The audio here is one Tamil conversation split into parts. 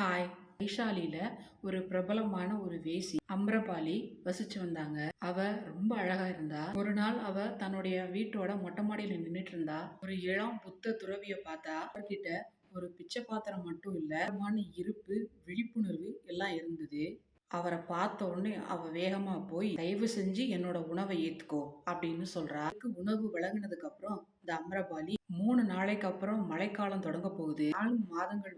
ஹாய். வைஷாலியில ஒரு பிரபலமான ஒரு வேசி அம்ரபாலி வசிச்சு வந்தாங்க. அவ ரொம்ப அழகா இருந்தா. ஒரு நாள் அவ தன்னுடைய வீட்டோட மொட்டை மாடியில நின்னுட்டு இருந்தா. ஒரு இளம் புத்த துறவிய பார்த்தா. அவர்கிட்ட ஒரு பிச்சை பாத்திரம் மட்டும் இல்ல, இருப்பு, விழிப்புணர்வு எல்லாம் இருந்தது. அவரை பார்த்த உடனே அவ வேகமா போய், தயவு செஞ்சு என்னோட உணவை ஏத்துக்கோ அப்படின்னு சொல்றா. உணவு விலகினதுக்கு அப்புறம் இந்த அம்ரபாலி 3 நாளைக்கு அப்புறம் மழைக்காலம் தொடங்க போகுது. 4 மாதங்கள்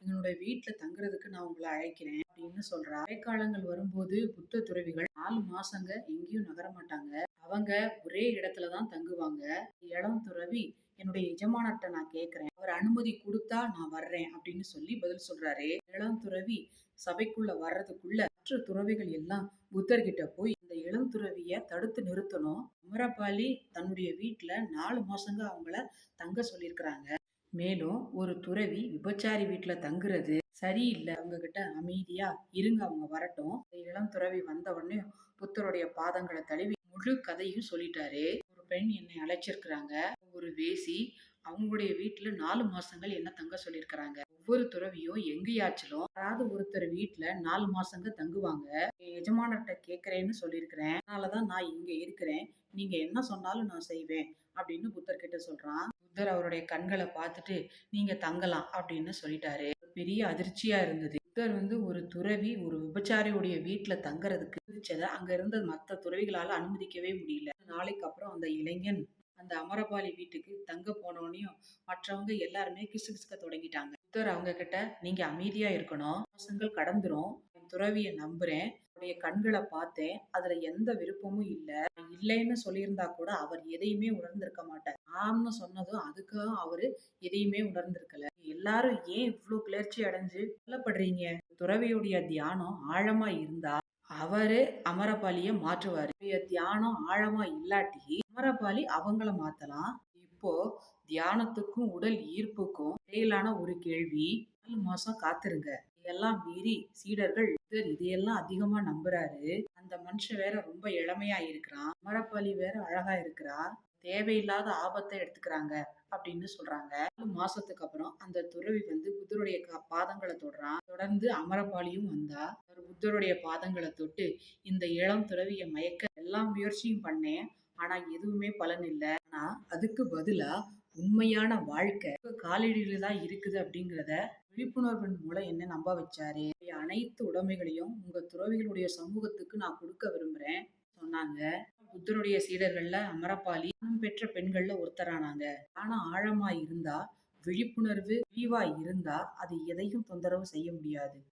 எங்களோட வீட்டுல தங்குறதுக்கு நான் உங்களை அழைக்கிறேன் அப்படின்னு சொல்றா. மழைக்காலங்கள் வரும்போது புத்த துறவிகள் 4 மாசங்க எங்கேயும் நகர மாட்டாங்க. அவங்க ஒரே இடத்துலதான் தங்குவாங்க. இளம் துறவி என்னுடைய எஜமானர்ட்ட நான் கேட்கிறேன், அவர் அனுமதி கொடுத்தா நான் வர்றேன் அப்படின்னு சொல்லி பதில் சொல்றாரு. இளம் துறவி சபைக்குள்ள வர்றதுக்குள்ள மற்ற துறவிகள் எல்லாம் புத்தர்கிட்ட போய் இந்த இளம் துறவிய தடுத்து நிறுத்தணும். அமரபாலி தன்னுடைய வீட்டுல 4 மாசங்க அவங்கள தங்க சொல்லியிருக்கிறாங்க. மேலும் ஒரு துறவி விபச்சாரி வீட்டுல தங்குறது சரியில்லை, அவங்க கிட்ட அமைதியா இருங்க, அவங்க வரட்டும். இளம் துறவி வந்த உடனே புத்தருடைய பாதங்களை தழுவி முழு கதையும் சொல்லிட்டாரு. ஒரு பெண் என்னை அழைச்சிருக்கிறாங்க, ஒரு வேசி, அவங்களுடைய வீட்டுல 4 மாசங்கள் என்ன தங்க சொல்லியிருக்கிறாங்க. ஒவ்வொரு துறவியும் எங்கேயாச்சிலும் யாராவது ஒருத்தர் வீட்டுல 4 மாசங்க தங்குவாங்க. என் எஜமானர்கிட்ட கேட்கிறேன்னு சொல்லியிருக்கிறேன், அதனாலதான் நான் இங்க இருக்கிறேன், நீங்க என்ன சொன்னாலும் நான் செய்வேன் அப்படின்னு புத்தர் கிட்ட சொல்றான். புத்தர் அவருடைய கண்களை பார்த்துட்டு நீங்க தங்கலாம் அப்படின்னு சொல்லிட்டாரு. பெரிய அதிர்ச்சியா இருந்தது. புத்தர் ஒரு துறவி ஒரு விபச்சாரியுடைய வீட்டுல தங்குறதுக்கு அங்க இருந்த மற்ற துறவிகளால அனுமதிக்கவே முடியல. நாளைக்கு அப்புறம் அந்த இளைஞன் அந்த அமரபாலி வீட்டுக்கு தங்க போனோனையும் மற்றவங்க எல்லாருமே கிசுகிசுக்க தொடங்கிட்டாங்க. புத்தர் அவங்க கிட்ட நீங்க அமைதியா இருக்கணும், மாசங்கள் கடந்துரும், துறவிய நம்புறேன், அவருடைய கண்களை பார்த்தேன், அதுல எந்த விருப்பமும் இல்லைன்னு சொல்லியிருந்தா கூட அவர் எதையுமே உணர்ந்திருக்க மாட்டார். ஆம்னு சொன்னதும் அதுக்காக அவரு எதையுமே உணர்ந்திருக்கல. எல்லாரும் ஏன் இவ்வளவு கிளர்ச்சி அடைஞ்சு கொல்லப்படுறீங்க? துறவியுடைய தியானம் ஆழமா இருந்தா அவரு அமரபாலிய மாற்றுவாரு. தியானம் ஆழமா இல்லாட்டி அமரபாலி அவங்கள மாத்தலாம். இப்போ தியானத்துக்கும் உடல் ஈர்ப்புக்கும் இடையிலான ஒரு கேள்வி. 4 மாசம் காத்திருங்க. இதெல்லாம் மீறி சீடர்கள் இதையெல்லாம் அதிகமா நம்புறாரு. அந்த மனுஷன் வேற ரொம்ப இளமையா இருக்கிறான், அமரபாலி வேற அழகா இருக்கிறா, தேவையில்லாத ஆபத்தை எடுத்துக்கிறாங்க அப்படின்னு சொல்றாங்க. 4 மாசத்துக்கு அப்புறம் அந்த துறவி புத்தருடைய பாதங்களை தொடுறான். தொடர்ந்து அமரபாலியும் வந்தா. புத்தருடைய பாதங்களை தொட்டு இந்த இளம் துறவிய மயக்க எல்லா முயற்சியும் பண்ணேன், ஆனா எதுவுமே பலன் இல்லை. ஆனா அதுக்கு பதிலா உண்மையான வாழ்க்கை காலடியில தான் இருக்குது அப்படிங்கிறத விழிப்புணர்வின் மூலம் என்ன நம்ப வச்சாரு. அனைத்து உடைமைகளையும் உங்க துறவிகளுடைய சமூகத்துக்கு நான் கொடுக்க விரும்புறேன் சொன்னாங்க. புத்தருடைய சீடர்கள்ல அமரபாலி பெற்ற பெண்கள்ல ஒருத்தரானாங்க. ஆனா ஆழமா இருந்தா, விழிப்புணர்வு விரிவா இருந்தா அது எதையும் தொந்தரவு செய்ய முடியாது.